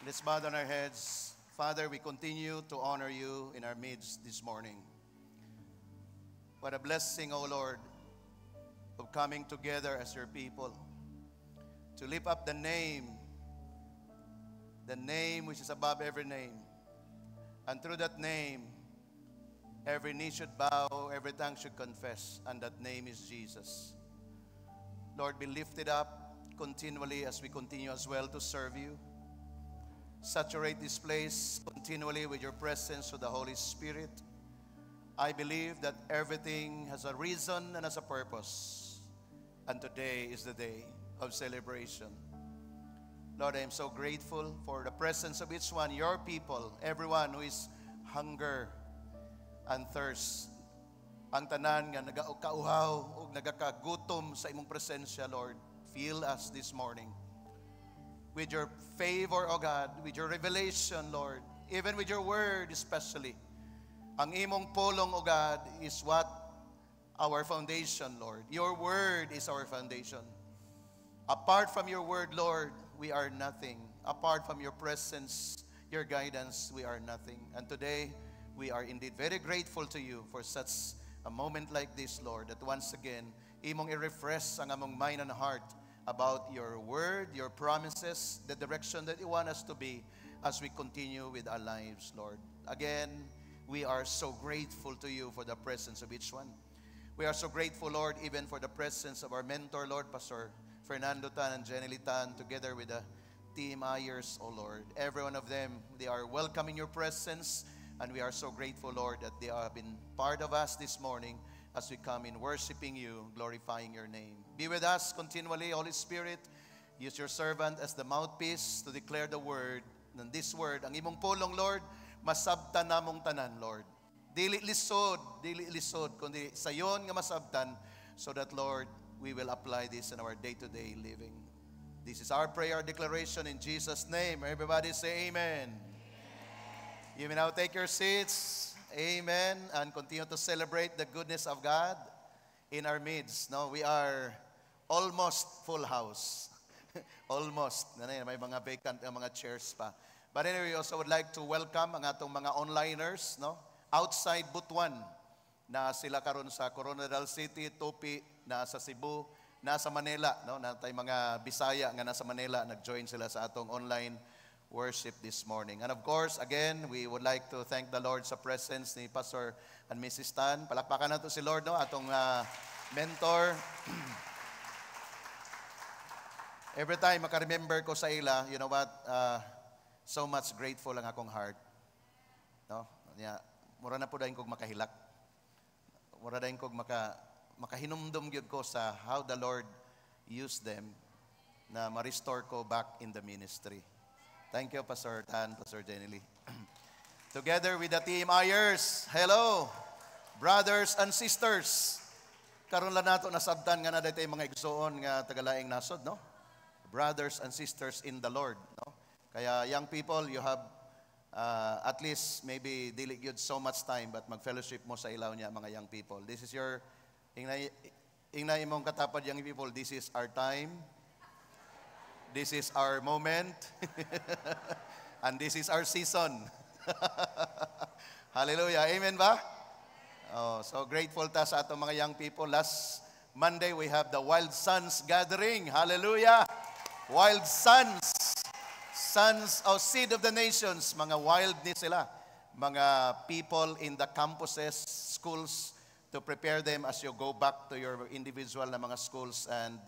Let's bow down our heads. Father, we continue to honor you in our midst this morning. What a blessing, O Lord, of coming together as your people to lift up the name which is above every name. And through that name, every knee should bow, every tongue should confess, and that name is Jesus. Lord, be lifted up continually as we continue as well to serve you. Saturate this place continually with your presence of the Holy Spirit. I believe that everything has a reason and has a purpose. And today is the day of celebration. Lord, I am so grateful for the presence of each one, your people, everyone who is hunger and thirst. Ang tanan nga nagakauhaw o nagakagutom sa imong presensya, Lord. Fill us this morning with your favor, O God, with your revelation, Lord, even with your word especially. Ang imong pulong, O God, is what? Our foundation, Lord. Your word is our foundation. Apart from your word, Lord, we are nothing. Apart from your presence, your guidance, we are nothing. And today, we are indeed very grateful to you for such a moment like this, Lord, that once again, imong i-refresh ang among mind and heart about your word, your promises, the direction that you want us to be as we continue with our lives, Lord. Again, we are so grateful to you for the presence of each one. We are so grateful, Lord, even for the presence of our mentor, Lord, Pastor Fernando Tan and Jenny Tan, together with the team Ayers, oh Lord. Every one of them, they are welcome in your presence, and we are so grateful, Lord, that they have been part of us this morning as we come in worshiping you, glorifying your name. Be with us continually, Holy Spirit. Use your servant as the mouthpiece to declare the word. And this word, ang imong pulong, Lord, masabtan namong tanan, Lord. Dili lisod, kundi sayon nga masabtan, so that, Lord, we will apply this in our day-to-day living. This is our prayer declaration in Jesus' name. Everybody say amen. You may now take your seats. Amen. And continue to celebrate the goodness of God in our midst. No, we are almost full house. Almost. May mga vacant, mga chairs pa. But anyway, we also would like to welcome ang atong mga onliners, no? Outside Butuan, na sila karon sa Coronadal City, Tupi, na sa Cebu, na sa Manila, no? Na tay mga Bisaya nga nasa Manila, nag-join sila sa atong online worship this morning. And of course, again, we would like to thank the Lord sa presence ni Pastor and Mrs. Tan. Palakpakan nato si Lord, no? Atong mentor. Every time maka-remember ko sa ila, you know what? So much grateful ang akong heart. No? Yeah. Mura na po dahil kong makahilak. Mura dahil kong makahinumdum gyud ko sa how the Lord used them na ma-restore ko back in the ministry. Thank you, Pastor Tan, Pastor Jenny Lee. Together with the team Ayers, hello, brothers and sisters. Karon lang nato nasabtan nga na daytay mga igsoon nga tagalaing nasod, no? Brothers and sisters in the Lord, no? Kaya young people, you have at least maybe dili gyud so much time, but mag-fellowship mo sa ilaw niya, mga young people. This is your ingna imong katapad, young people. This is our time. This is our moment. And this is our season. Hallelujah. Amen ba? Oh, so grateful ta sa atong mga young people. Last Monday, we have the Wild Sons gathering. Hallelujah. Wild Sons. Sons of Seed of the Nations. Mga wild ni sila. Mga people in the campuses, schools, to prepare them as you go back to your individual na mga schools. And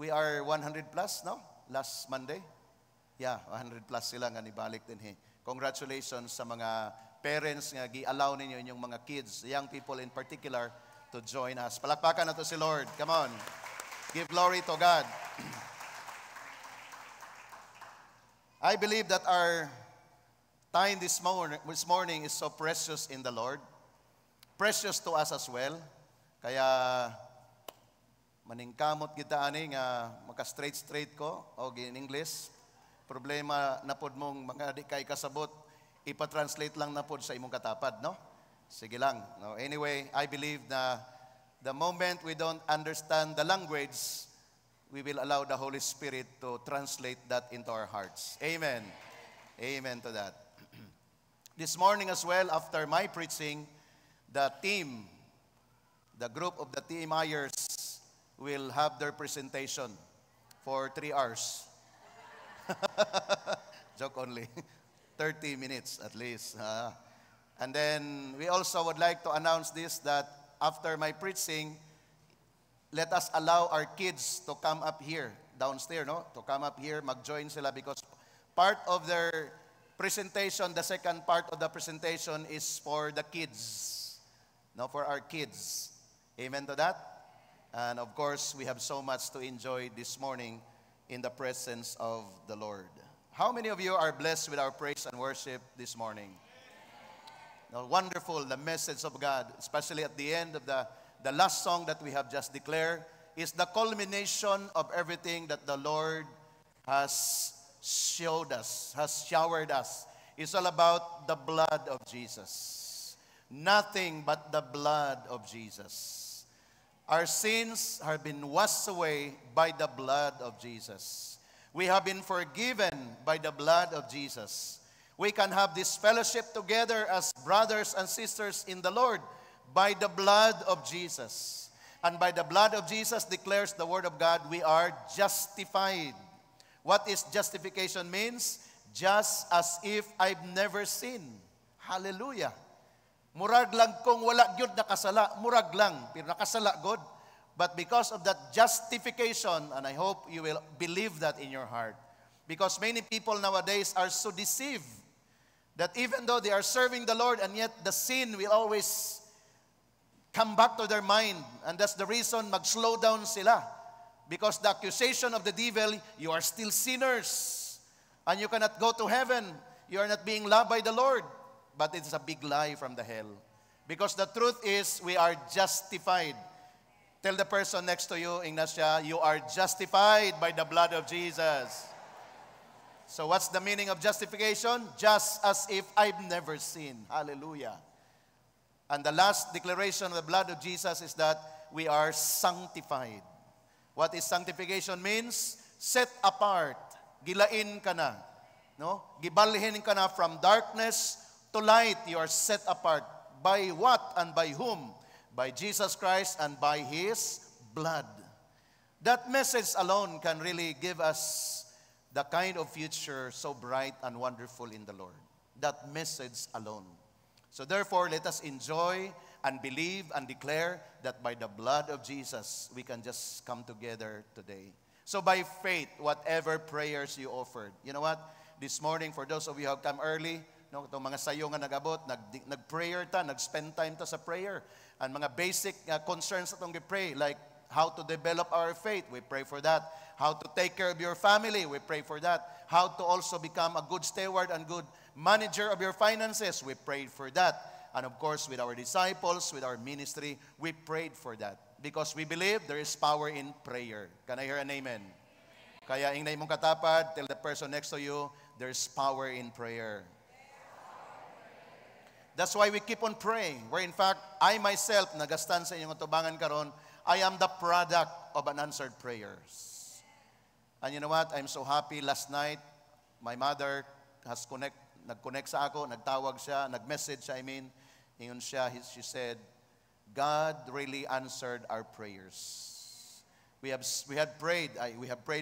we are 100 plus, no? Last Monday? Yeah, 100 plus sila nga nibalik din. Congratulations sa mga parents nga gi-allow ninyo inyong mga kids, young people in particular, to join us. Palakpakan na to si Lord. Come on. Give glory to God. I believe that our time this morning is so precious in the Lord. Precious to us as well. Kaya maningkamot kita ani nga maka-straight ko o in English. Problema na pod mong mga di kay kasabot, ipa-translate lang na pod sa imong katapad, no? Sige lang. No, anyway, I believe na the moment we don't understand the language, we will allow the Holy Spirit to translate that into our hearts. Amen. Amen to that. This morning as well, after my preaching, the group of the team Myers will have their presentation for 3 hours. Joke only. 30 minutes at least. And then we also would like to announce this, that after my preaching, let us allow our kids to come up here, downstairs, no? To come up here, mag-join sila, because part of their presentation, the second part of the presentation is for the kids, no? For our kids. Amen to that? And of course, we have so much to enjoy this morning in the presence of the Lord. How many of you are blessed with our praise and worship this morning? Now, wonderful, the message of God, especially at the end of the last song that we have just declared, is the culmination of everything that the Lord has showed us, has showered us. It's all about the blood of Jesus. Nothing but the blood of Jesus. Our sins have been washed away by the blood of Jesus. We have been forgiven by the blood of Jesus. We can have this fellowship together as brothers and sisters in the Lord by the blood of Jesus. And by the blood of Jesus, declares the Word of God, we are justified. What is justification means? Just as if I've never sinned. Hallelujah. Murag lang kung wala gyud nakasala, murag lang, pero nakasala God. But because of that justification, and I hope you will believe that in your heart, because many people nowadays are so deceived that even though they are serving the Lord, and yet the sin will always come back to their mind. And that's the reason mag-slow down sila. Because the accusation of the devil, you are still sinners. And you cannot go to heaven. You are not being loved by the Lord. But it's a big lie from the hell. Because the truth is, we are justified. Tell the person next to you, Ignacia, you are justified by the blood of Jesus. So what's the meaning of justification? Just as if I've never sinned. Hallelujah. And the last declaration of the blood of Jesus is that we are sanctified. What is sanctification means? Set apart. Gilain ka na. No? Gibalhin ka na from darkness to light. You are set apart. By what and by whom? By Jesus Christ and by His blood. That message alone can really give us the kind of future so bright and wonderful in the Lord. That message alone. So therefore, let us enjoy and believe and declare that by the blood of Jesus, we can just come together today. So by faith, whatever prayers you offered. You know what? This morning, for those of you who have come early, no, itong mga sayo nga nag-abot, nag-prayer ta, nag-spend time ta sa prayer. And mga basic concerns itong pray, like how to develop our faith, we pray for that. How to take care of your family, we pray for that. How to also become a good steward and good manager of your finances, we prayed for that. And of course, with our disciples, with our ministry, we prayed for that. Because we believe there is power in prayer. Can I hear an amen? Kaya ingay mong katapad, tell the person next to you, there's power in prayer. That's why we keep on praying. Where in fact, I myself, nagastan sa inyong tubangan karon, I am the product of unanswered prayers. And you know what? I'm so happy. Last night, my mother has nag-connect sa ako, nagtawag siya, nag-message siya, ingon siya, she said, God really answered our prayers. We had prayed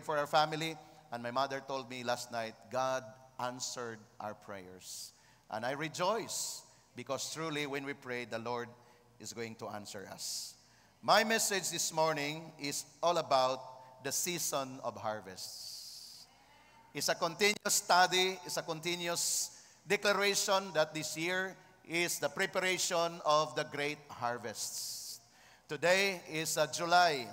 for our family, and my mother told me last night, God answered our prayers. And I rejoice, because truly when we pray, the Lord is going to answer us. My message this morning is all about the season of harvest. It's a continuous study, it's a continuous declaration that this year is the preparation of the great harvests. Today is July.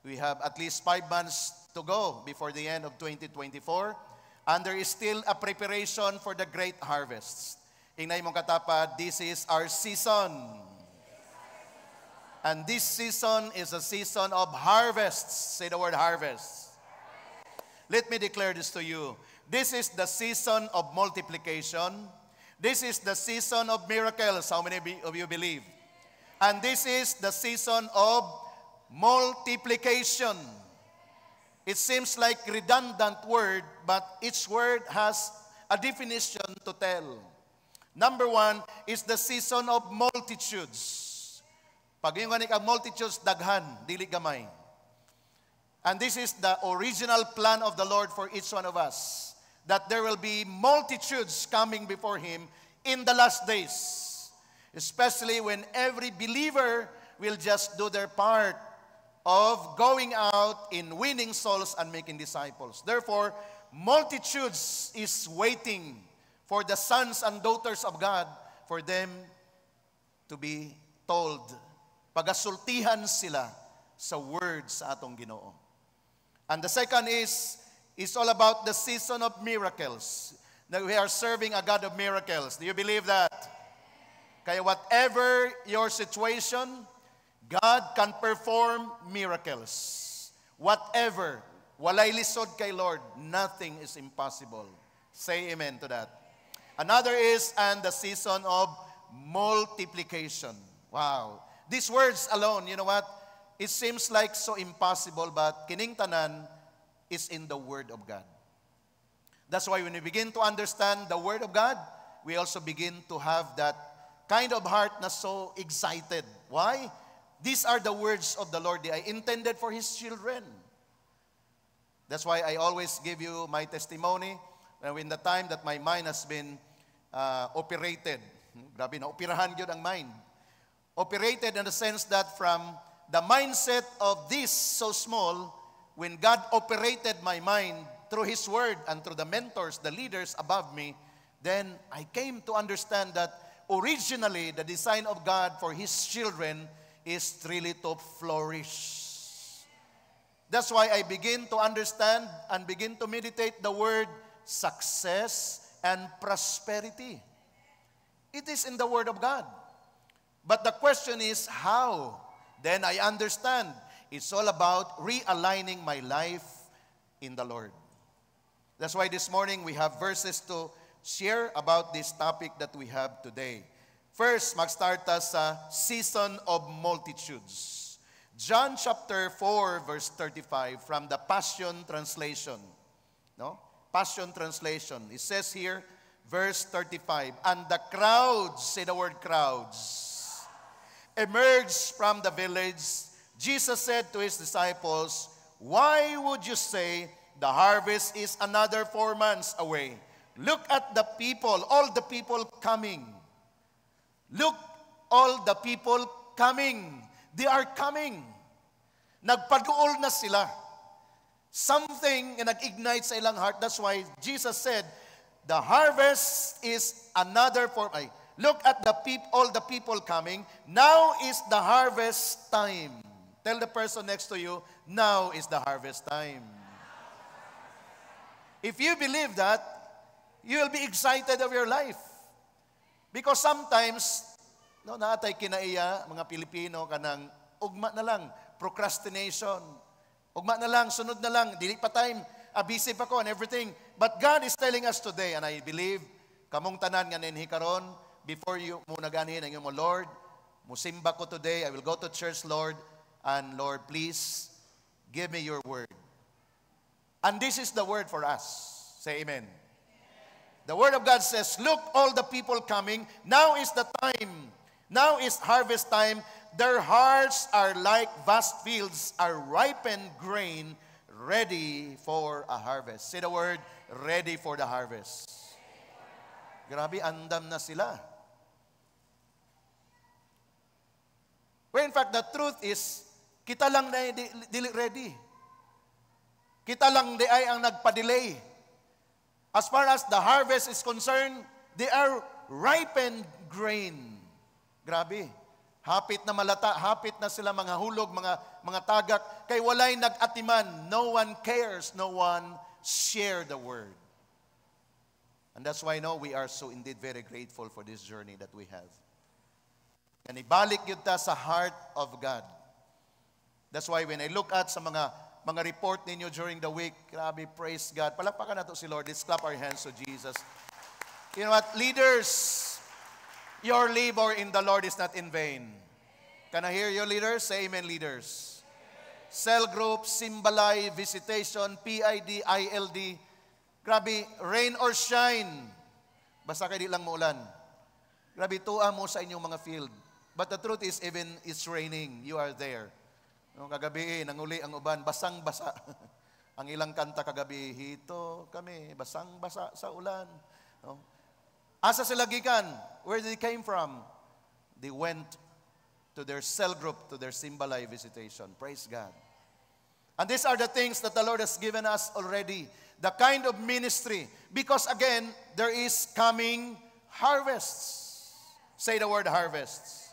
We have at least 5 months to go before the end of 2024. And there is still a preparation for the great harvests. Ingnay mong katapad, this is our season. And this season is a season of harvests. Say the word harvest. Let me declare this to you. This is the season of multiplication. This is the season of miracles. How many of you believe? And this is the season of multiplication. It seems like redundant word, but each word has a definition to tell. Number one is the season of multitudes. Pag yung ang multitudes, daghan, dili gamay. And this is the original plan of the Lord for each one of us, that there will be multitudes coming before Him in the last days, especially when every believer will just do their part of going out in winning souls and making disciples. Therefore, multitudes is waiting for the sons and daughters of God, for them to be told, pagasultihan sila sa words sa atong Ginoo. And the second is all about the season of miracles. That we are serving a God of miracles. Do you believe that? Kaya whatever your situation, God can perform miracles. Whatever. Walay lisod kay Lord, nothing is impossible. Say amen to that. Another is, and the season of multiplication. Wow. These words alone, you know what? It seems like so impossible, but kining tanan is in the Word of God. That's why when we begin to understand the Word of God, we also begin to have that kind of heart na so excited. Why? These are the words of the Lord. They are intended for His children. That's why I always give you my testimony when the time that my mind has been operated. Grabe na, operahan yun ang mind. Operated in the sense that from the mindset of this so small, when God operated my mind through His Word and through the mentors, the leaders above me, then I came to understand that originally the design of God for His children is really to flourish. That's why I begin to understand and begin to meditate the word success and prosperity. It is in the Word of God. But the question is how? Then I understand. It's all about realigning my life in the Lord. That's why this morning we have verses to share about this topic that we have today. First, mag-start sa season of multitudes. John chapter 4 verse 35 from the Passion Translation. No? Passion Translation. It says here, verse 35, and the crowds, say the word crowds, emerged from the village. Jesus said to His disciples, why would you say the harvest is another 4 months away? Look at the people, all the people coming. Look, all the people coming. They are coming. Nagpaduol na sila. Something na nag-ignite sa ilang heart. That's why Jesus said, the harvest is another 4. Look at the all the people coming. Now is the harvest time. Tell the person next to you, now is the harvest time. If you believe that, you will be excited of your life. Because sometimes, no, naatay kinaiya, mga Pilipino, kanang ugma na lang, procrastination. Ugma na lang, sunod na lang, dili pa time, busy pa ko and everything. But God is telling us today, and I believe, kamong tanan nga ninhi karon, before you muna ganihin ang iyong Lord, musimba ko today, I will go to church, Lord, and Lord, please, give me your word. And this is the word for us. Say amen. The word of God says, look, all the people coming. Now is the time. Now is harvest time. Their hearts are like vast fields, are ripened grain, ready for a harvest. Say the word, ready for the harvest. Grabe, andam na sila. Well, in fact, the truth is, kita lang na dili ready. Kita lang di ay ang nagpa-delay. As far as the harvest is concerned, they are ripened grain. Grabe. Hapit na malata, hapit na sila mga hulog, mga tagak. Kay walay nag-atiman. No one cares, no one share the word. And that's why we are so indeed very grateful for this journey that we have. And ibalik yun ta sa heart of God. That's why when I look at sa mga report ninyo during the week, grabe, praise God. Palakpakan na to si Lord. Let's clap our hands to Jesus. You know what? Leaders, your labor in the Lord is not in vain. Can I hear your leaders? Say amen, leaders. Cell group, Simbalay, Visitation, PID, ILD. Grabe, rain or shine. Basta kayo di lang muulan. Grabe, tuwa mo sa inyong mga field. But the truth is, even it's raining, you are there. No, kagabi, nanguli ang uban, basang-basa. Ang ilang kanta kagabi, hito kami, basang-basa sa ulan. No? Asa sila gikan? Where did they came from? They went to their cell group, to their Simbalay visitation. Praise God. And these are the things that the Lord has given us already. The kind of ministry. Because again, there is coming harvests. Say the word harvests.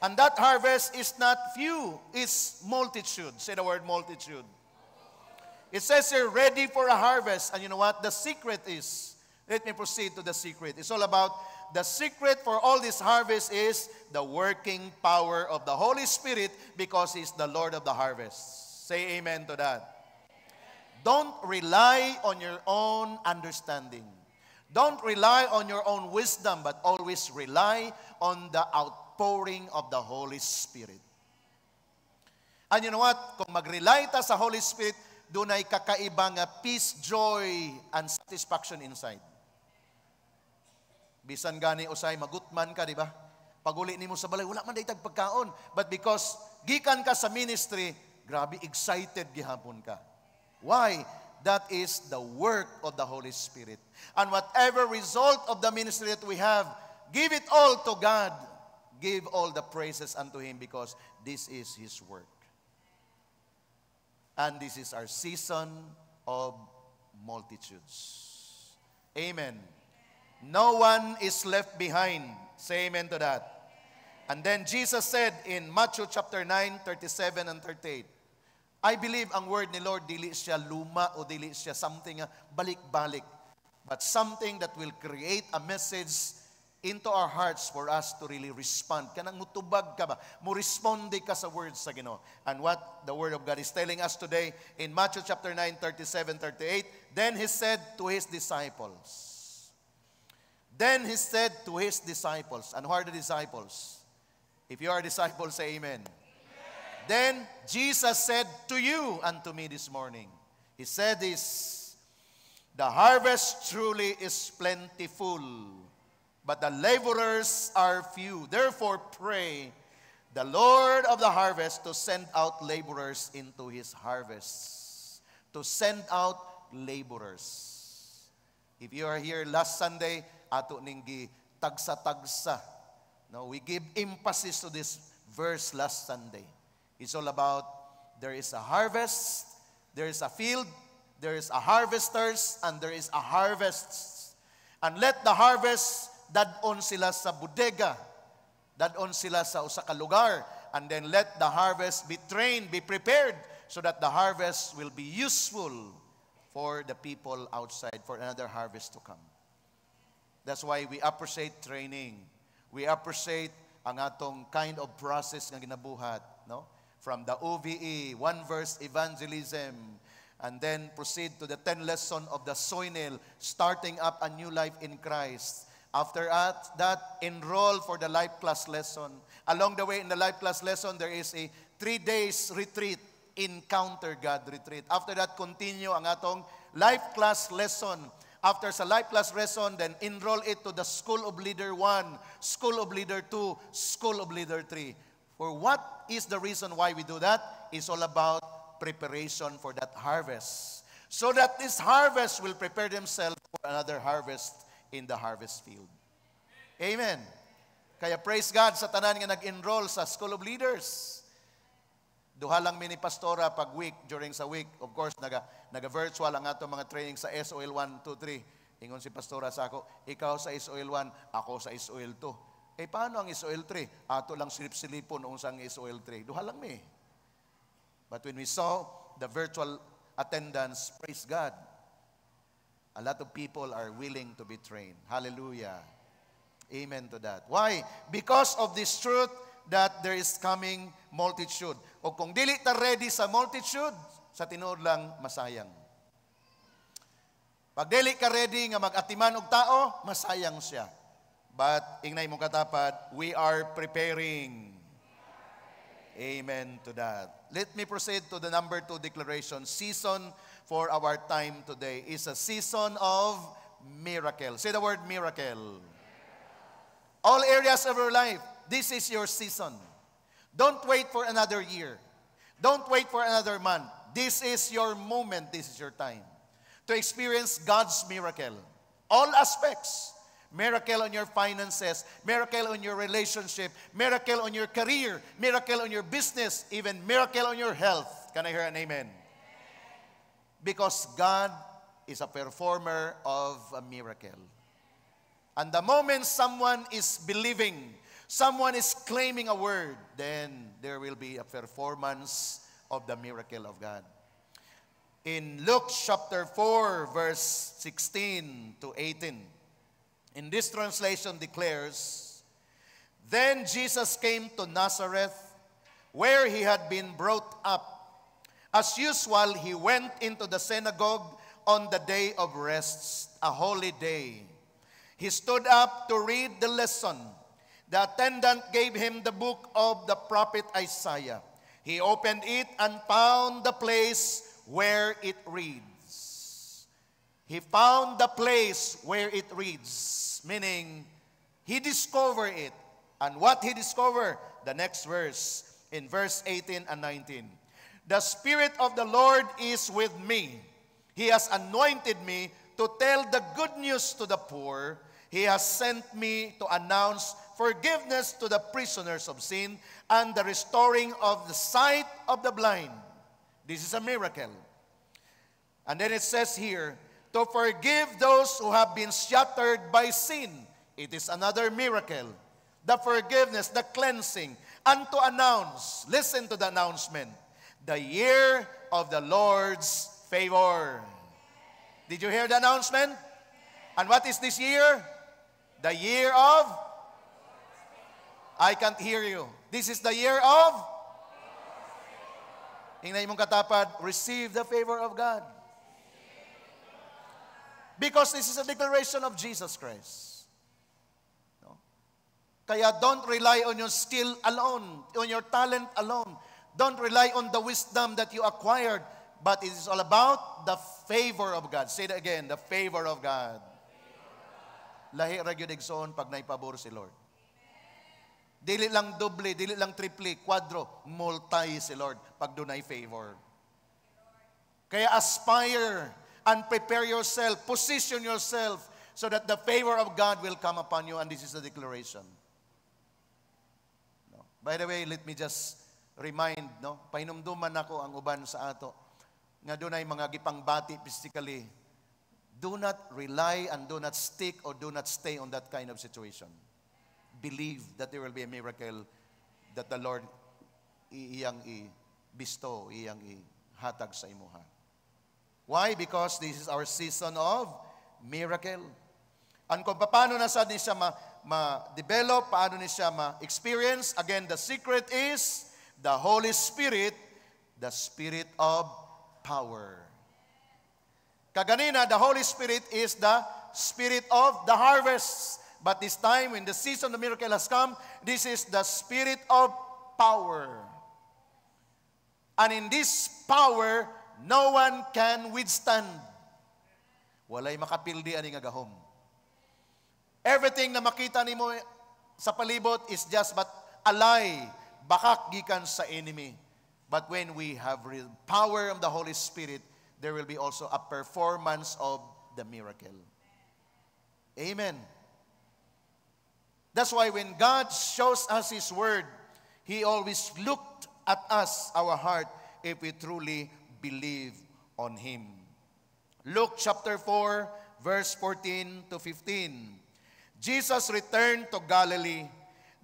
And that harvest is not few, it's multitude. Say the word multitude. It says here, ready for a harvest. And you know what? The secret is, let me proceed to the secret. It's all about, the secret for all this harvest is the working power of the Holy Spirit, because He's the Lord of the harvest. Say amen to that. Don't rely on your own understanding. Don't rely on your own wisdom, but always rely on the outpouring of the Holy Spirit. And you know what? Kung mag-rely ta sa Holy Spirit, doon ay kakaibang peace, joy, and satisfaction inside. Bisan gani usay, magutman ka, di ba? Pag-uli ni mo sa balay, wala man daytag pagkaon. But because gikan ka sa ministry, grabe, excited gihapon ka. Why? That is the work of the Holy Spirit. And whatever result of the ministry that we have, give it all to God. Give all the praises unto Him, because this is His work. And this is our season of multitudes. Amen. No one is left behind. Say amen to that. And then Jesus said in Matthew chapter 9, 37 and 38, I believe ang word ni Lord, dili siya luma o dili siya something balik-balik, but something that will create a message into our hearts for us to really respond. Kanang mutubag ka ba? Mo-responde ka sa words sa Ginoo. And what the Word of God is telling us today in Matthew chapter 9, 37, 38, then He said to His disciples. Then He said to His disciples. And who are the disciples? If you are disciples, say amen. Then Jesus said to you and to me this morning, He said this, the harvest truly is plentiful, but the laborers are few. Therefore pray the Lord of the harvest to send out laborers into His harvest. To send out laborers. If you are here last Sunday, ato ninggi tagsa-tagsa. No, we give emphasis to this verse last Sunday. It's all about, there is a harvest, there is a field, there is a harvesters, and there is a harvest. And let the harvest dadon sila sa bodega, dadon sila sa usa ka lugar, and then let the harvest be trained, be prepared, so that the harvest will be useful for the people outside, for another harvest to come. That's why we appreciate training. We appreciate ang atong kind of process nga ginabuhat, no? From the OVE, one verse evangelism, and then proceed to the 10 lesson of the Soinel, starting up a new life in Christ. After that, enroll for the life class lesson. Along the way in the life class lesson, there is a 3 days retreat, Encounter God retreat. After that, continue ang atong life class lesson. After sa life class lesson, then enroll it to the School of Leader 1, School of Leader 2, School of Leader 3. For what is the reason why we do that? It's all about preparation for that harvest. So that this harvest will prepare themselves for another harvest in the harvest field. Amen. Kaya praise God sa tanan nga nag-enroll sa School of Leaders. Duha lang mini pastora pag week, during sa week. Of course, naga-virtual ang ato mga training sa SOL 1, 2, 3. Ingon si pastora sa ako, ikaw sa SOL 1, ako sa SOL 2. Paano ang SOL 3? Ato lang silip-silipon noong sang SOL 3. Duha lang mi. But when we saw the virtual attendance, praise God, a lot of people are willing to be trained. Hallelujah. Amen to that. Why? Because of this truth that there is coming multitude. O kung dili ta ready sa multitude, sa tinuod lang, masayang. Pag dili ka ready nga mag-atiman og tao, masayang siya. But, ingnay mong katapat, we are preparing. Amen to that. Let me proceed to the number 2 declaration. Season for our time today is a season of miracle. Say the word miracle. All areas of your life, this is your season. Don't wait for another year. Don't wait for another month. This is your moment. This is your time to experience God's miracle. All aspects. Miracle on your finances, miracle on your relationship, miracle on your career, miracle on your business, even miracle on your health. Can I hear an amen? Because God is a performer of a miracle. And the moment someone is believing, someone is claiming a word, then there will be a performance of the miracle of God. In Luke chapter 4, verse 16 to 18, in this translation declares, Then Jesus came to Nazareth, where he had been brought up. As usual, he went into the synagogue on the day of rest, a holy day. He stood up to read the lesson. The attendant gave him the book of the prophet Isaiah. He opened it and found the place where it reads. He found the place where it reads, meaning he discovered it. And what he discovered? The next verse, in verse 18 and 19. The Spirit of the Lord is with me. He has anointed me to tell the good news to the poor. He has sent me to announce forgiveness to the prisoners of sin and the restoring of the sight of the blind. This is a miracle. And then it says here, to forgive those who have been shattered by sin. It is another miracle. The forgiveness, the cleansing, and to announce, listen to the announcement, the year of the Lord's favor. Did you hear the announcement? And what is this year? The year of? I can't hear you. This is the year of? Tingnan mong katapat, receive the favor of God. Because this is a declaration of Jesus Christ. No? Kaya don't rely on your skill alone, on your talent alone. Don't rely on the wisdom that you acquired, but it is all about the favor of God. Say that again, the favor of God. Lahi ra gyud igsoon pag naipabor si Lord. Dili lang doble, dili lang triple, quadro, multi si Lord pag dunay favor. Kaya aspire and prepare yourself, position yourself so that the favor of God will come upon you, and this is the declaration. No? By the way, let me just remind, no? Pahinumduman ako ang uban sa ato nga dunay mga gipangbati physically. Do not rely and do not stick or do not stay on that kind of situation. Believe that there will be a miracle that the Lord iyang i-bestow, iyang i-hatag sa imuha. Why? Because this is our season of miracle. And kung paano na sad ni siya ma-develop, paano ni siya ma-experience, again, the secret is the Holy Spirit, the Spirit of power. Kaganina, the Holy Spirit is the Spirit of the harvest. But this time, when the season of miracle has come, this is the Spirit of power. And in this power, no one can withstand. Walay makapildi ani nga gahom. Everything na makita nimo sa palibot is just but a lie, bakak gikan sa enemy. But when we have real power of the Holy Spirit, there will be also a performance of the miracle. Amen. That's why when God shows us His Word, He always looked at us, our heart, if we truly believe on Him. Luke chapter 4, verse 14 to 15. Jesus returned to Galilee.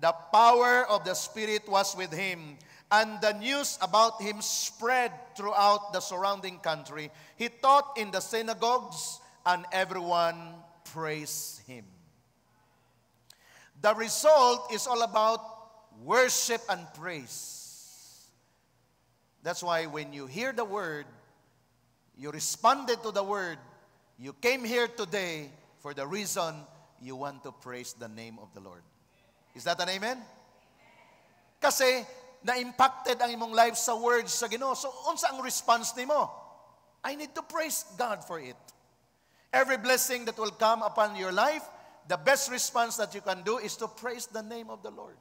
The power of the Spirit was with Him, and the news about Him spread throughout the surrounding country. He taught in the synagogues, and everyone praised Him. The result is all about worship and praise. That's why when you hear the word, you responded to the word, you came here today for the reason you want to praise the name of the Lord. Is that an amen? Kasi na impacted ang imong life sa words sa Ginoo. So, unsa ang response nimo? I need to praise God for it. Every blessing that will come upon your life, the best response that you can do is to praise the name of the Lord.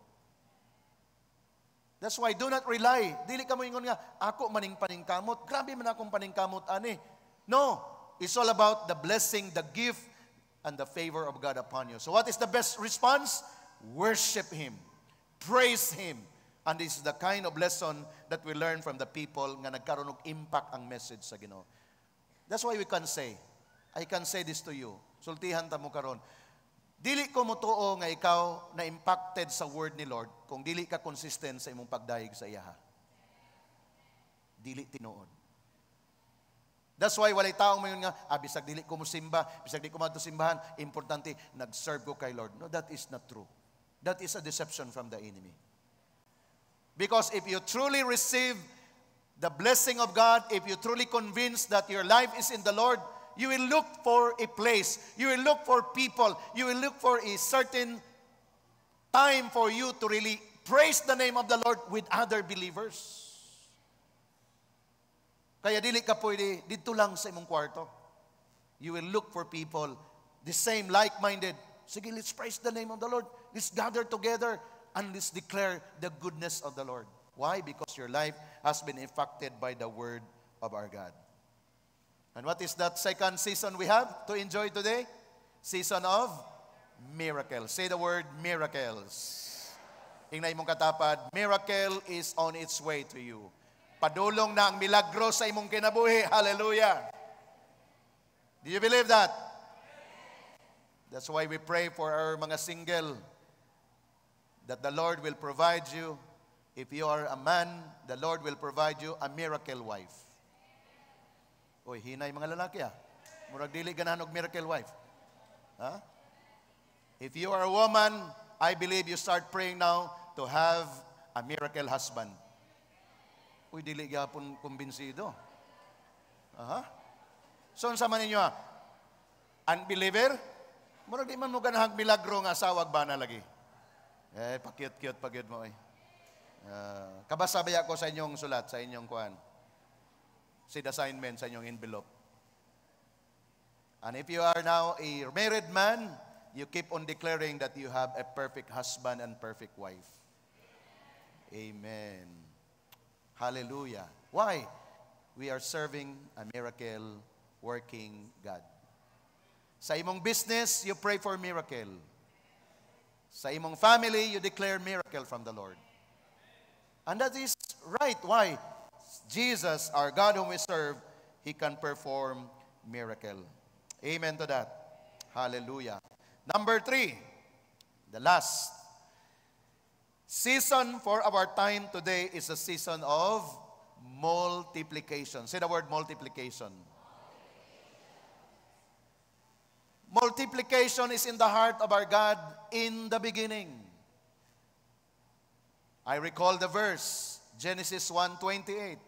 That's why do not rely. Dili ka mo ingon nga, ako maning paningkamot. Grabe man akong paningkamot, ani. No, it's all about the blessing, the gift, and the favor of God upon you. So what is the best response? Worship Him. Praise Him. And this is the kind of lesson that we learn from the people nga nagkaroon og impact ang message sa Ginoo. That's why we can say, I can say this to you. Sultihan ta mo karon. Dili ko motuo nga ikaw na impacted sa word ni Lord kung dili ka consistent sa imong pagdayeg sa iya. Dili tinuod. That's why walay taong mayon nga, bisag dili ko musimba, bisag di ko madto simbahan, importante nag-serve ko kay Lord. No, that is not true. That is a deception from the enemy. Because if you truly receive the blessing of God, if you truly convinced that your life is in the Lord, you will look for a place. You will look for people. You will look for a certain time for you to really praise the name of the Lord with other believers. Kaya dili ka pwede dito lang sa imong kwarto. You will look for people, the same, like-minded. Sige, let's praise the name of the Lord. Let's gather together and let's declare the goodness of the Lord. Why? Because your life has been affected by the word of our God. And what is that second season we have to enjoy today? Season of miracles. Say the word miracles. Ingna imong katapad, miracle is on its way to you. Padulong na ang milagro sa imong kinabuhi. Hallelujah. Do you believe that? That's why we pray for our mga single, that the Lord will provide you. If you are a man, the Lord will provide you a miracle wife. Uy, hinay mga lalaki Murag dili ganahan og miracle wife. Huh? If you are a woman, I believe you start praying now to have a miracle husband. Uy, dili gyapon kumbinsido. So, unsa man ninyo unbeliever? Murag di man mo ganahang milagro nga asawa bana lagi. Pakyut-kyut pagyud mo kabasa baya ko sa inyong sulat, sa inyong kuan. Seed assignment sa inyong envelope. And if you are now a married man, you keep on declaring that you have a perfect husband and perfect wife. Amen. Hallelujah. Why? We are serving a miracle working God. Sa imong business, you pray for miracle. Sa imong family, you declare miracle from the Lord. And that is right. Why? Jesus, our God whom we serve, He can perform miracle. Amen to that. Hallelujah. Number 3, the last season for our time today is a season of multiplication. Say the word multiplication. Multiplication is in the heart of our God in the beginning. I recall the verse, Genesis 1:28.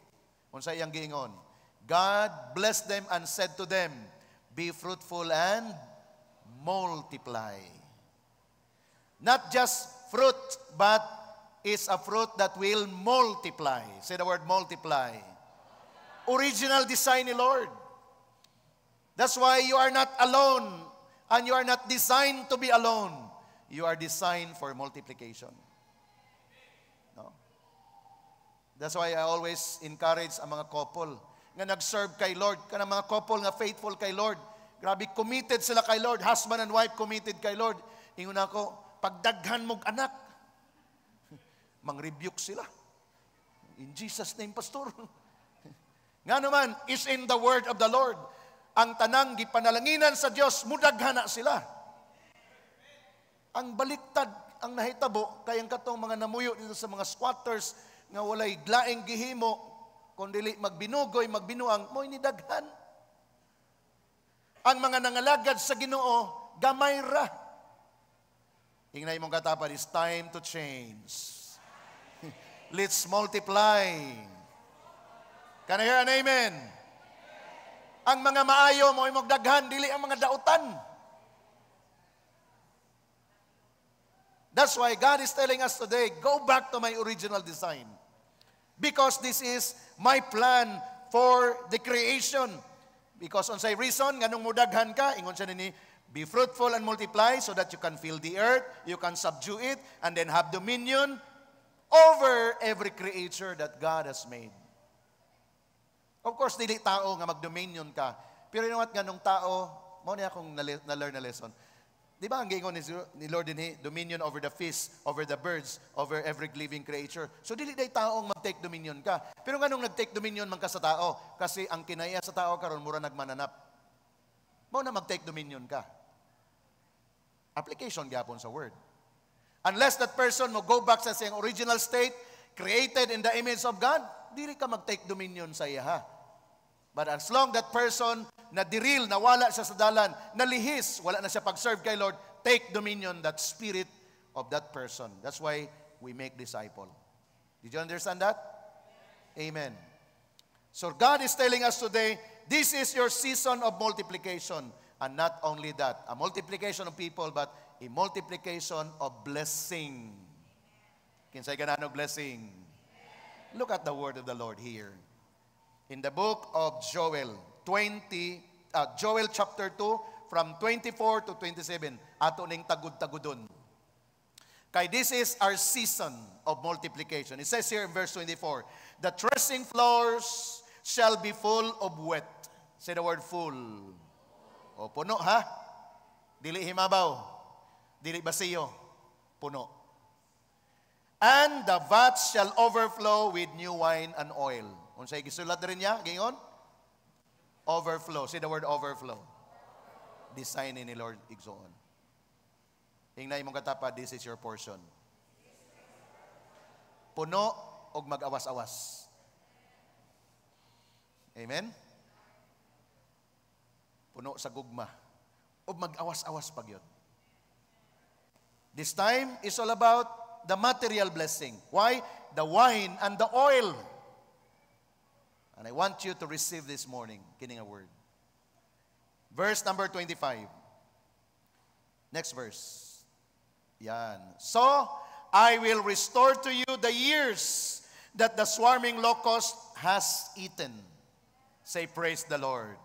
Unsa iyang giingon? God blessed them and said to them, be fruitful and multiply. Not just fruit, but is a fruit that will multiply. Say the word multiply. Original design ni Lord. That's why you are not alone and you are not designed to be alone. You are designed for multiplication. No? That's why I always encourage ang mga couple nga nag-serve kay Lord, kanang mga couple nga faithful kay Lord. Grabe, committed sila kay Lord. Husband and wife committed kay Lord. Ingon ako, pagdaghan mong anak, mang-rebuke sila. In Jesus' name, Pastor. Nga naman, is in the word of the Lord. Ang tanang gipanalanginan sa Diyos, mudaghan na sila. Ang baliktad, ang nahitabo, kayang katong mga namuyo dito sa mga squatters, nga walay glaing gihimo, kundili magbinugoy, magbinuang, mo'y nidaghan. Ang mga nangalagad sa Ginoo, gamay ra. Ingnay mong katapad, it's time to change. Let's multiply. Can I hear an amen? Ang mga maayo mo ay magdaghan, dili ang mga dautan. That's why God is telling us today, go back to my original design. Because this is my plan for the creation. Because on say reason, nganong mudaghan ka, ingon siya nini, be fruitful and multiply so that you can fill the earth, you can subdue it, and then have dominion over every creature that God has made. Of course, dili tao nga mag-dominion ka. Pero you know what, nganong tao, mo niya akong na-learn na lesson. Di ba ang gingon ni Lord din, dominion over the fish, over the birds, over every living creature. So dili day taong mag-take dominion ka. Pero nganong nag-take dominion man ka sa tao? Kasi ang kinaya sa tao karon mura nagmananap. Mao na mag-take dominion ka. Application gyapon sa word. Unless that person mo go back sa siyang original state, created in the image of God, dili ka mag-take dominion sa iya. But as long that person na diril, nawala siya sa dalan, nalihis, wala na siya pag-serve kay Lord, take dominion, that spirit of that person. That's why we make disciple. Did you understand that? Amen. So God is telling us today, this is your season of multiplication. And not only that, a multiplication of people, but a multiplication of blessing. Kinsay ganano blessing? Look at the word of the Lord here. In the book of Joel, Joel chapter 2, from 24 to 27, ato ning tagud-tagudon. Kay this is our season of multiplication. It says here in verse 24, the threshing floors shall be full of wet. Say the word full. O puno ha? Dili himabaw. Dili basiyo. Puno. And the vats shall overflow with new wine and oil. Unsay gisulat rin niya, gingon? Overflow. Say the word overflow. Design ni Lord igsoon. Hingnay mong katapa, this is your portion. Puno og mag-awas-awas. Amen? Puno sa gugma. Og mag-awas-awas pag yun. This time is all about the material blessing. Why? The wine and the oil. And I want you to receive this morning, kining a word. Verse number 25. Next verse. Yan. So, I will restore to you the years that the swarming locust has eaten. Say, praise the Lord.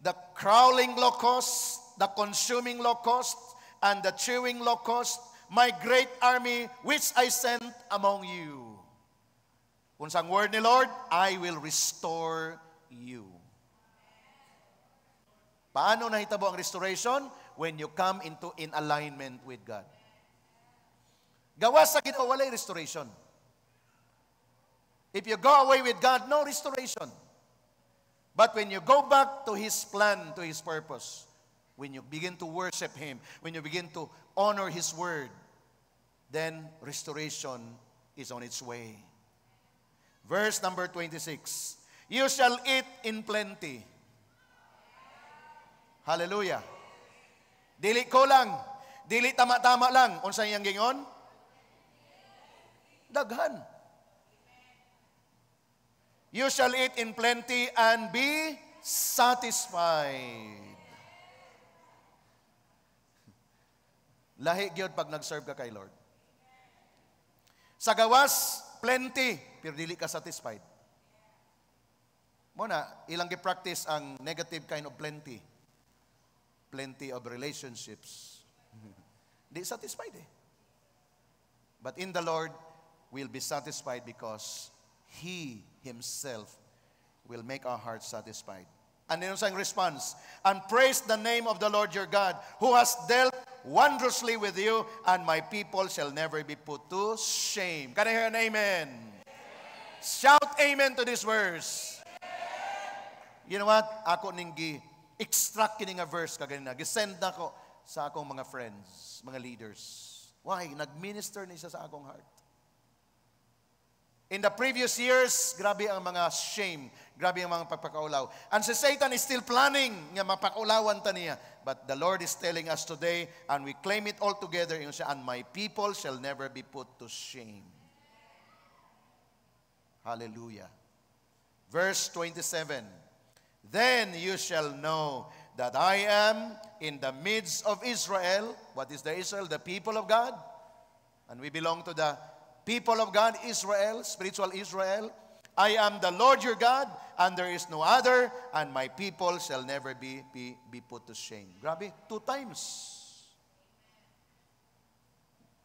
The crawling locust, the consuming locust, and the chewing locust, my great army which I sent among you. Unsang word ni Lord, I will restore you. Paano nahitabo ang restoration? When you come in alignment with God. Gawas sa Ginoo, walay restoration. If you go away with God, no restoration. But when you go back to His plan, to His purpose, when you begin to worship Him, when you begin to honor His word, then restoration is on its way. Verse number 26. You shall eat in plenty. Hallelujah. Dili ko lang. Dili tama-tama lang. Unsay iyang gingon? Daghan. You shall eat in plenty and be satisfied. Lahi gyud pag nag-serve ka kay Lord. Sa gawas, plenty, pero dili ka satisfied. Muna, ilang gi-practice ang negative kind of plenty. Plenty of relationships. Di satisfied eh. But in the Lord, we'll be satisfied because He Himself will make our hearts satisfied. And then ang response, and praise the name of the Lord your God, who has dealt wondrously with you, and my people shall never be put to shame. Can I hear an amen? Shout amen to this verse. You know what? Ako ning extract kini nga verse kaganina. Gisend na ko sa akong mga friends, mga leaders. Why? Nag-minister ni siya sa akong heart. In the previous years, grabe ang mga shame, grabe ang mga pagpakaulaw. And si Satan is still planning nga mapakaulawan ta niya. But the Lord is telling us today, and we claim it all together, and my people shall never be put to shame. Hallelujah. Verse 27. Then you shall know that I am in the midst of Israel. What is the Israel? The people of God. And we belong to the people of God, Israel, spiritual Israel, I am the Lord your God, and there is no other, and my people shall never be put to shame. Grabe, 2 times.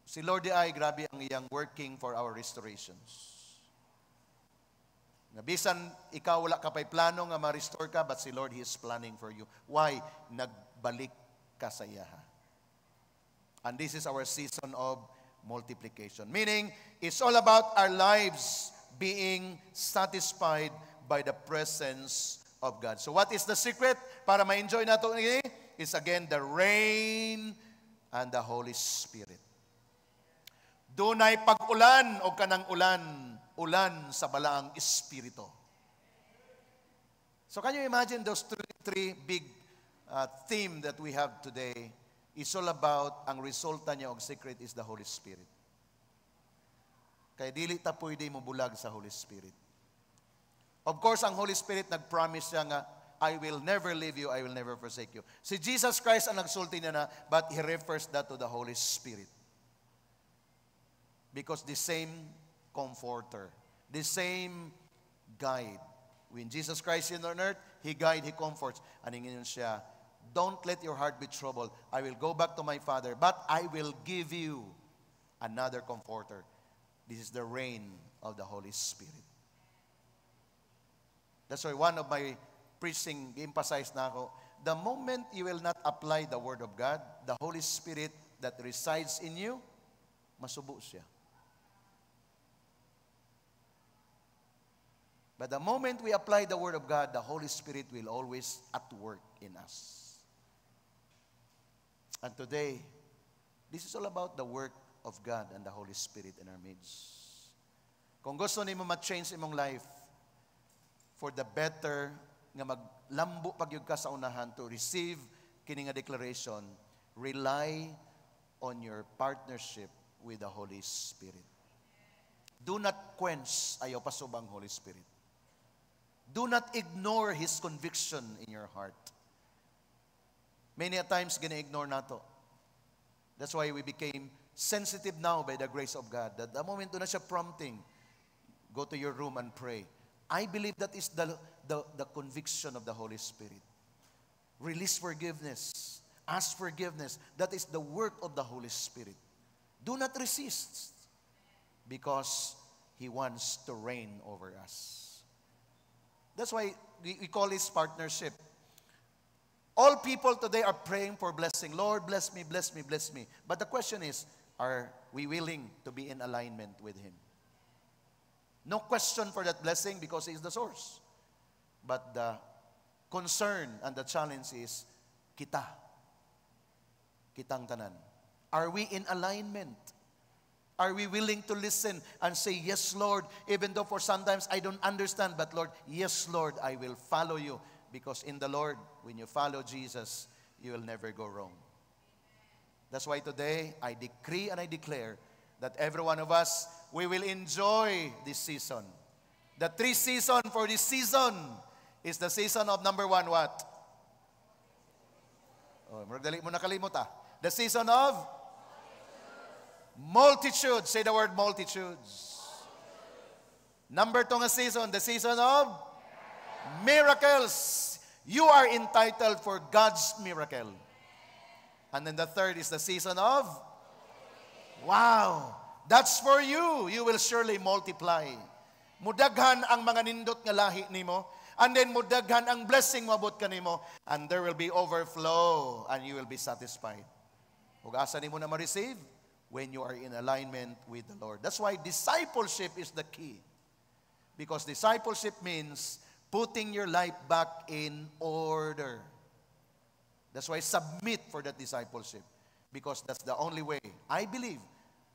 Si Lord ay grabe ang iyang working for our restorations. Nabisan, ikaw wala ka pa'y plano nga ma-restore ka, but si Lord, He is planning for you. Why? Nagbalik ka sa iya. And this is our season of multiplication. Meaning, it's all about our lives being satisfied by the presence of God. So what is the secret para ma-enjoy nato ini? Is again the rain and the Holy Spirit. Dunay pag-ulan o kanang ulan sa balaang espiritu. So can you imagine those three big theme that we have today? It's all about, ang resulta niya og secret is the Holy Spirit. Kaya dili ta pwede mo bulag sa Holy Spirit. Of course, ang Holy Spirit nag-promise siya nga, I will never leave you, I will never forsake you. Si Jesus Christ ang nagsulti niya na, but He refers that to the Holy Spirit. Because the same comforter, the same guide. When Jesus Christ is on earth, He guides, He comforts. And ingin siya, don't let your heart be troubled. I will go back to my Father, but I will give you another comforter. This is the reign of the Holy Spirit. That's why one of my preaching emphasized na ako, the moment you will not apply the Word of God, the Holy Spirit that resides in you, masubo siya. But the moment we apply the Word of God, the Holy Spirit will always at work in us. And today, this is all about the work of God and the Holy Spirit in our midst. Kung gusto nimo ma-change imong life for the better, nga maglambo pagyud ka sa unahan to receive kini nga declaration, rely on your partnership with the Holy Spirit. Do not quench ayaw pasubang Holy Spirit. Do not ignore His conviction in your heart. Many a times gina-ignore nato. That's why we became sensitive now by the grace of God. That the moment doon na siya prompting, go to your room and pray. I believe that is the conviction of the Holy Spirit. Release forgiveness. Ask forgiveness. That is the work of the Holy Spirit. Do not resist, because He wants to reign over us. That's why we call this partnership. All people today are praying for blessing. Lord, bless me, bless me, bless me. But the question is, are we willing to be in alignment with Him? No question for that blessing, because He is the source. But the concern and the challenge is, kitang tanan. Are we in alignment? Are we willing to listen and say, yes, Lord, even though for sometimes I don't understand, but Lord, yes, Lord, I will follow you. Because in the Lord, when you follow Jesus, you will never go wrong. That's why today, I decree and I declare that every one of us, we will enjoy this season. The 3 season for this season is the season of number 1, what? Oh, dali mo nakalimot ah. The season of multitudes. Say the word multitudes. Number 2 nga season, the season of miracles. You are entitled for God's miracle. And then the 3rd is the season of wow. That's for you. You will surely multiply. Mudaghan ang mga nindot nga lahi nimo. And then mudaghan ang blessing mabot kanimo. And there will be overflow. And you will be satisfied. Ug asa nimo na ma-receive? When you are in alignment with the Lord. That's why discipleship is the key. Because discipleship means putting your life back in order. That's why submit for that discipleship. Because that's the only way, I believe,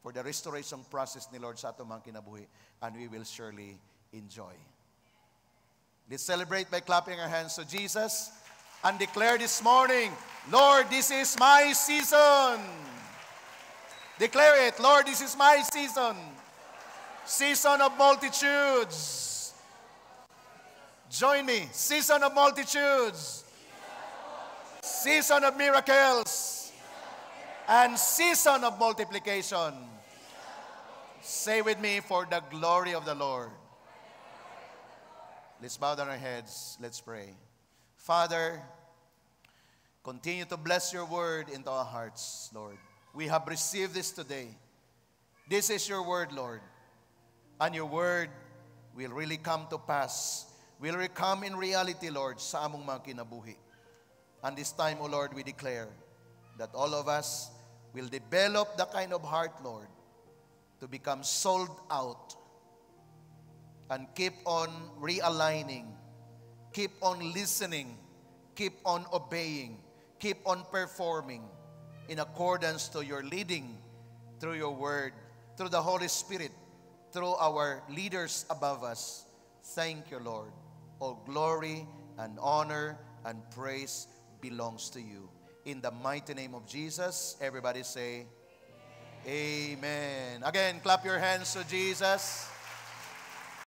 for the restoration process ni Lord sa atong mga kinabuhi. And we will surely enjoy. Let's celebrate by clapping our hands to Jesus and declare this morning, Lord, this is my season. Declare it, Lord, this is my season. Season of multitudes. Join me. Season of multitudes. Season of miracles. And season of multiplication. Say with me, for the glory of the Lord. Let's bow down our heads. Let's pray. Father, continue to bless your word into our hearts, Lord. We have received this today. This is your word, Lord. And your word will really come to pass. Will come in reality, Lord, sa among mga kinabuhi. And this time, O Lord, we declare that all of us will develop the kind of heart, Lord, to become sold out and keep on realigning, keep on listening, keep on obeying, keep on performing in accordance to your leading through your word, through the Holy Spirit, through our leaders above us. Thank you, Lord. All glory and honor and praise belongs to you. In the mighty name of Jesus, everybody say, Amen. Again, clap your hands to Jesus.